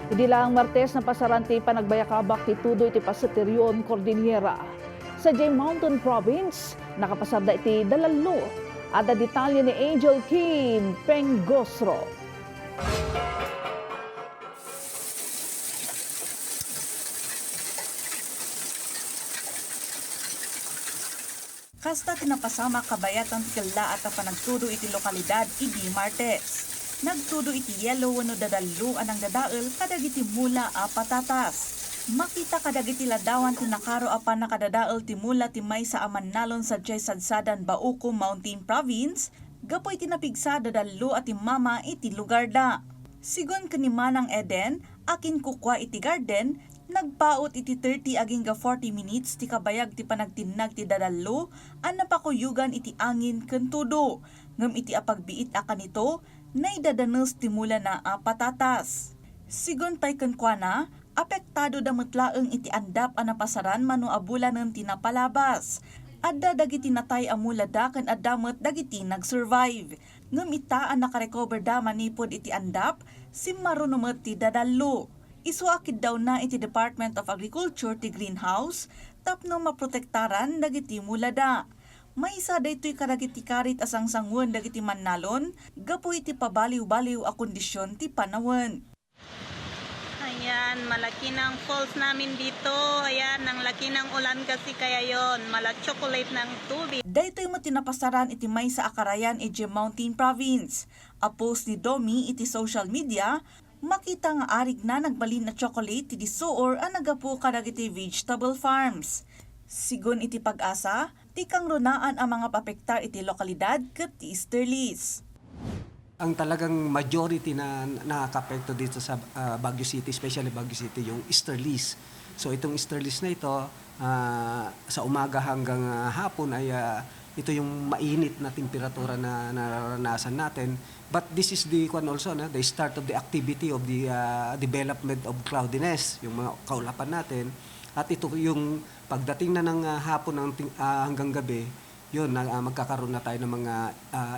Idi lang Martes na pasaranti panagbayakabak ti Tudo iti Paseterion Cordillera. Sa Jay Mountain Province, nakapasarda iti Dalallo. Ada detalye ni Angel Kim Pengosro. Kasta tinapasama kabayatan ti kala at panagtudo iti lokalidad idi Martes. Nagtudo iti yellow wano dadallo anang dadael kadagiti mula a patatas. Makita kadagiti ladawan ti nakaro apan nakadadael ti mula ti may sa Amannalon sa Sadsadan Bauco Mountain Province, gapoy tinapigsa dadallo at mama iti lugar da. Sigon kanimanang Eden, akin kukwa iti garden, nagpaot iti 30 aging 40 minutes ti kabayag ti panagtinag ti dadallo, an napakuyugan iti angin ken tudo. Ngem iti apagbiit akan ito, naidadanes ti mula na patatas. Sigon pay ken kuana, apektado dametlaeng iti andap a napasaran mano abulanen ti napalabas. Adda dagiti natay amula da ken addamet dagiti nag-survive. Ngem ita ang nakarecover da manipod iti andap, simmarunumet ti dadallo. Isuakid daw na iti Department of Agriculture ti greenhouse, tapno maprotektaran dagiti mulada. May isa daytoy kadagiti karit asang sangwen dagiti mannalon, gapo iti pabaliw-baliw a kondisyon ti panawen. Ayan, malaki ng falls namin dito. Ayan, ang laki ng ulan kasi kaya yon, chocolate ng tubig. Daytoy mo tinapasaran iti may sa Akarayan iti Mountain Province. A post ni Domi iti social media, makita nga arig na nagbalin na chocolate ti disuor ang nagapu kadagiti vegetable farms. Sigon iti pag-asa, tikang runaan ang mga papektar iti lokalidad ket ti Easterlies. Ang talagang majority na nakakapekto dito sa Baguio City, especially Baguio City, yung easterlies. So itong easterlies na ito, sa umaga hanggang hapon ay ito yung mainit na temperatura na nararanasan natin. But this is the the start of the activity of the development of cloudiness, yung mga kaulapan natin. At ito yung pagdating na ng hapon hanggang gabi, yun, magkakaroon na tayo ng mga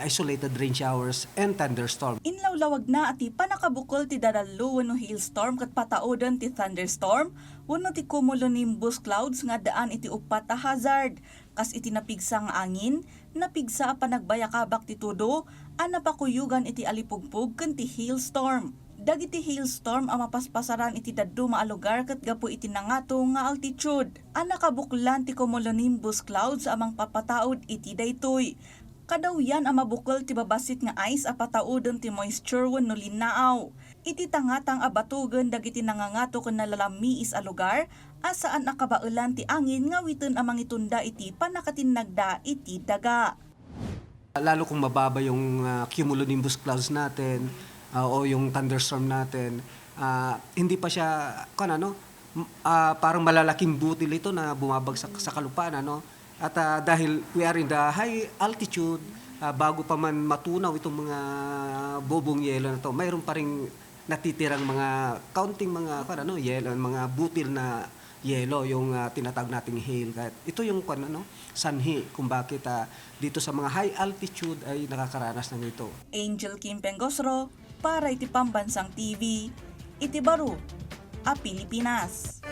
isolated rain showers and thunderstorm. Inlawlawag na ati panakabukol ti dadallo wano hailstorm kat pataodan ti thunderstorm, wano ti cumulonimbus clouds nga daan iti upat a hazard. Kas iti napigsa nga angin, napigsa a panagbayakabak ti tudo, a napakuyugan iti alipugpug ken ti hailstorm. Dagiti hailstorm ang mapaspasaran iti daddo maalugar ket gapo iti nangato nga altitude. Ang nakabuklan ti cumulonimbus clouds amang papataod iti daytoy. Kadaw yan ang mabukol ti babasit nga ice a pataodon ti moisture wenno linaaw. Iti tangatang abatugen dagiti nangangato ken nalalamiis a lugar asaan akabaelan ti angin nga witen amang itunda iti panakatinagda iti daga. Lalo kung mababa yung cumulonimbus clouds natin, o yung thunderstorm natin, hindi pa siya parang malalaking butil ito na bumabagsak sa kalupaan, at dahil we are in the high altitude, bago pa man matunaw itong mga bobong yelo na to, mayroon pa ring natitirang mga counting mga yelo, mga butil na yelo, yung tinatawag nating hail. Ito yung sanhi kung bakit dito sa mga high altitude ay nakakaranas ng ito. Angel Kim Pengosro para iti Pambansang TV, iti Baro, a Pilipinas.